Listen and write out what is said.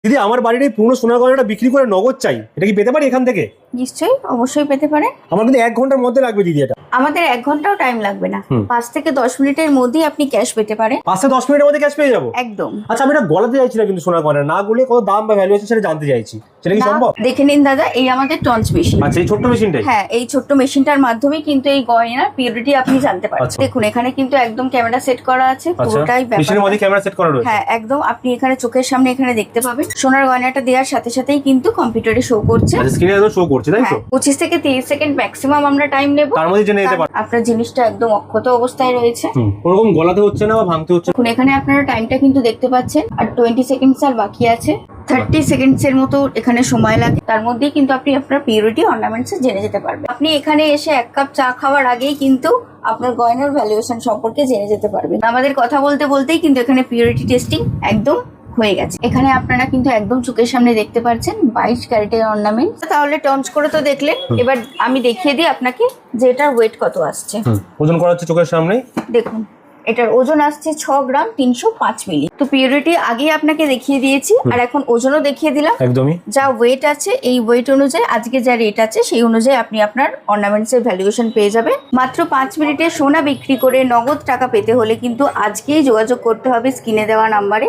দিদি আমার বাড়ির এই পুরনো সোনার গয়নাটা বিক্রি করে নগদ চাই, এটা কি পেতে পারি এখান থেকে? নিশ্চয়ই, অবশ্যই পেতে পারে। আমার কিন্তু 1 ঘন্টার মধ্যে লাগবে দিদি এটা। আমাদের 1 ঘন্টাও টাইম লাগবে না, 5 থেকে 10 মিনিটের মধ্যেই আপনি ক্যাশ পেতে পারেন। 5 থেকে 10 মিনিটের মধ্যে ক্যাশ পেয়ে যাবো? একদম। আচ্ছা, আমি এটা গলাতে চাইছি না কিন্তু সোনার গয়না, না গলে কত দাম বা ভ্যালু আছে সেটা জানতে চাইছি, সেটা কি না, সম্ভব? দেখে নিন দাদা, এই আমাদের টঞ্চ মেশিন। আচ্ছা, এই ছোট্ট মেশিনটাই? হ্যাঁ, এই ছোট্ট মেশিনটার মাধ্যমে কিন্তু এই গয়নার পিউরিটি আপনি জানতে পারেন। আচ্ছা। দেখুন, এখানে কিন্তু একদম ক্যামেরা সেট করা আছে, পুরোটাই মেশিনের ব্যাপার। মধ্যে ক্যামেরা সেট করা রয়েছে? হ্যাঁ, একদম। আপনি এখানে চোখের সামনে এখানে দেখতে পাবেন সোনার গয়নাটা দেওয়ার সাথে সাথেই কিন্তু কম্পিউটারে শো করছে। আচ্ছা, স্ক্রিনে একদম শো করছে তাই তো? 25 থেকে 30 সেকেন্ড ম্যাক্সিমাম আমরা টাইম নেব, তার মধ্যে জেনে যেতে পারবো আপনার জিনিসটা একদম অক্ষত অবস্থায় রয়েছে। ওরকম গলাতে হচ্ছে না বা ভাঙতে হচ্ছে? দেখুন, এখানে আপনারা টাইমটা কিন্তু দেখতে পাচ্ছেন, আর 20 সেকেন্ডস আর বাকি আছে। 30 সেকেন্ডস এর মতো এখানে সময় লাগে, তার মধ্যেই কিন্তু আপনি আপনার পিউরিটি অর্নামেন্টস জেনে যেতে পারবেন। আপনি এখানে এসে 1 কাপ চা খাওয়ার আগেই কিন্তু আপনার গয়নার ভ্যালুয়েশন সম্পর্কে জেনে যেতে পারবেন। আমাদের কথা বলতে বলতেই কিন্তু এখানে পিউরিটি টেস্টিং একদম হয়ে গেছে। এখানে আপনারা কিন্তু একদম চোখের সামনে দেখতে পাচ্ছেন 22 ক্যারেটের অর্নামেন্ট। তাহলে টঞ্চ করে তো দেখলেন, এবার আমি দেখিয়ে দিই আপনাকে যে এটার ওয়েট কত আসছে। ওজন করা হচ্ছে চোখের সামনে। দেখুন, এটার ওজন আসছে 6 গ্রাম 305 মিলি। তো পিউরিটি আগে আপনাকে দেখিয়ে দিয়েছি, আর এখন ওজনও দেখিয়ে দিলাম। একদমই। যা ওয়েট আছে, এই ওয়েট অনুযায়ী আজকে যা রেট আছে সেই অনুযায়ী আপনি আপনার অর্নামেন্টস এর ভ্যালুয়েশন পেয়ে যাবেন। মাত্র 5 মিনিটে সোনা বিক্রি করে নগদ টাকা পেতে হলে কিন্তু আজকেই যোগাযোগ করতে হবে স্ক্রিনে দেওয়া নাম্বারে।